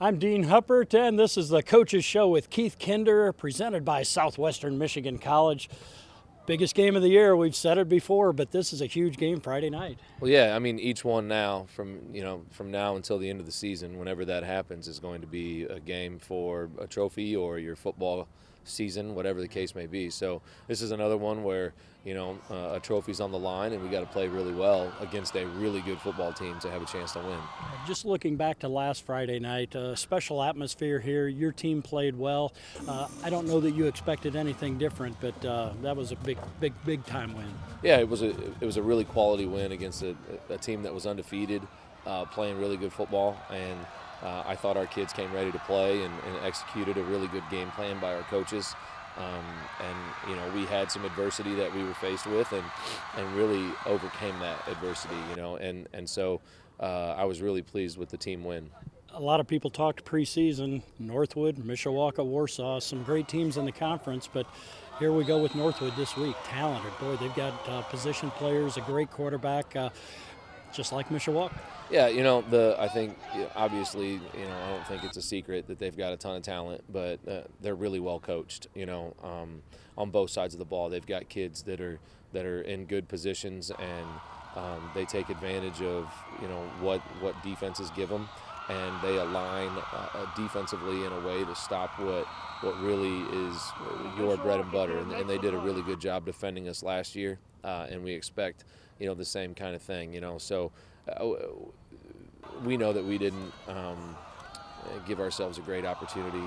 I'm Dean Huppert, and this is the Coaches Show with Keith Kinder, presented by Southwestern Michigan College. Biggest game of the year, we've said it before, but this is a huge game Friday night. Well, yeah, I mean, each one now, from now until the end of the season, whenever that happens, is going to be a game for a trophy or your football season, whatever the case may be. So this is another one where, a trophy's on the line, and we got to play really well against a really good football team to have a chance to win. Just looking back to last Friday night, special atmosphere here. Your team played well. I don't know that you expected anything different, but that was a big time win. Yeah, it was a really quality win against a team that was undefeated, playing really good football, and I thought our kids came ready to play and executed a really good game plan by our coaches. We had some adversity that we were faced with and really overcame that adversity, and so I was really pleased with the team win. A lot of people talked preseason, NorthWood, Mishawaka, Warsaw, some great teams in the conference, but here we go with NorthWood this week. Talented, boy, they've got position players, a great quarterback, just like Mishawaka. Yeah, I think obviously, I don't think it's a secret that they've got a ton of talent, but they're really well coached. On both sides of the ball, they've got kids that are in good positions, and they take advantage of what defenses give them, and they align defensively in a way to stop what really is your bread and butter. And they did a really good job defending us last year, and we expect the same kind of thing. So. We know that we didn't give ourselves a great opportunity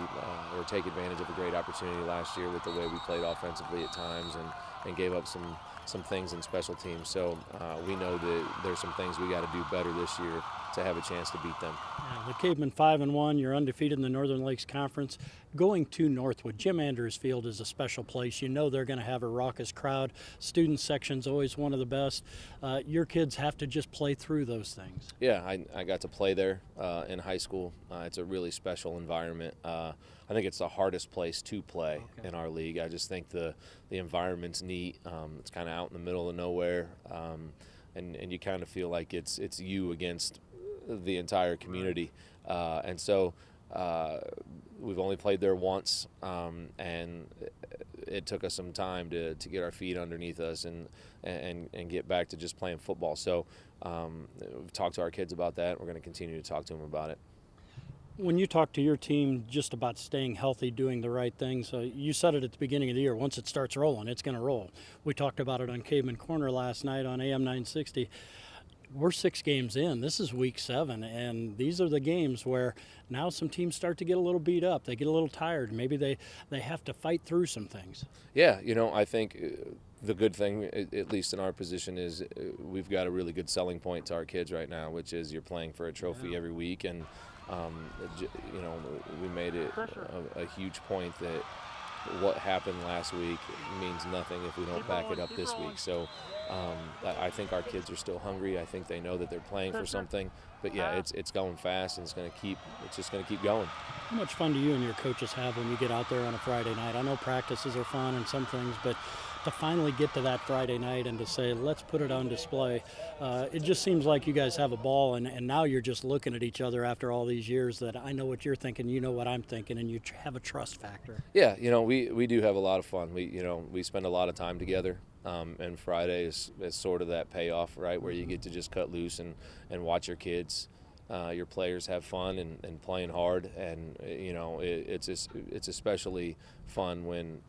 or take advantage of a great opportunity last year with the way we played offensively at times and gave up some things in special teams. So we know that there's some things we got to do better this year to have a chance to beat them. Yeah, the Cavemen 5-1, you're undefeated in the Northern Lakes Conference. Going to NorthWood, Jim Andrews Field is a special place. You know they're going to have a raucous crowd. Student section's always one of the best. Your kids have to just play through those things. Yeah, I got to play there in high school. It's a really special environment. I think it's the hardest place to play in our league. I just think the environment's neat. It's kind of out in the middle of nowhere, and you kind of feel like it's you against the entire community, and so we've only played there once, and it took us some time to get our feet underneath us and get back to just playing football. So we've talked to our kids about that. We're going to continue to talk to them about it. When you talk to your team just about staying healthy, doing the right things, you said it at the beginning of the year, once it starts rolling, it's going to roll. We talked about it on Cavemen Corner last night on AM 960. We're 6 games in. This is week 7, and these are the games where now some teams start to get a little beat up. They get a little tired. Maybe they have to fight through some things. Yeah, I think the good thing, at least in our position, is we've got a really good selling point to our kids right now, which is you're playing for a trophy every week, and we made it a huge point that what happened last week means nothing if we don't back it up this week. So I think our kids are still hungry. I think they know that they're playing for something. But yeah, it's going fast, and it's just gonna keep going. How much fun do you and your coaches have when you get out there on a Friday night? I know practices are fun and some things, but to finally get to that Friday night and to say, let's put it on display, it just seems like you guys have a ball, and now you're just looking at each other after all these years that I know what you're thinking, you know what I'm thinking, and you have a trust factor. Yeah, we do have a lot of fun. We spend a lot of time together, and Friday is sort of that payoff, right, where you get to just cut loose and watch your kids, your players have fun and playing hard, and it's especially fun when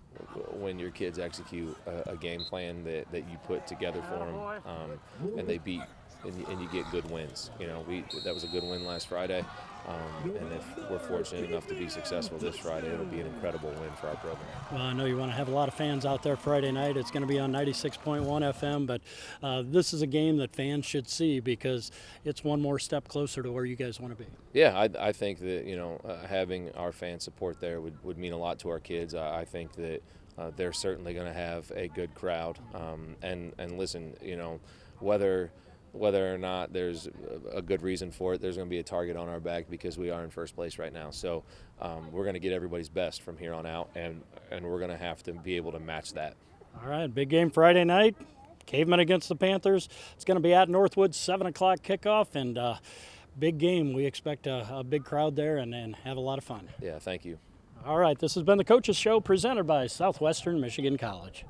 your kids execute a game plan that you put together for them, and they beat, and you get good wins. That was a good win last Friday, and if we're fortunate enough to be successful this Friday, it'll be an incredible win for our program. Well, I know you want to have a lot of fans out there Friday night. It's going to be on 96.1 FM, but this is a game that fans should see because it's one more step closer to where you guys want to be. Yeah, I think that having our fan support there would mean a lot to our kids. I think that they're certainly going to have a good crowd, and listen, whether or not there's a good reason for it, there's going to be a target on our back because we are in first place right now. So we're going to get everybody's best from here on out, and we're going to have to be able to match that. All right, big game Friday night. Cavemen against the Panthers. It's going to be at NorthWood, 7 o'clock kickoff, and big game. We expect a big crowd there and have a lot of fun. Yeah, thank you. All right, this has been the Coaches Show presented by Southwestern Michigan College.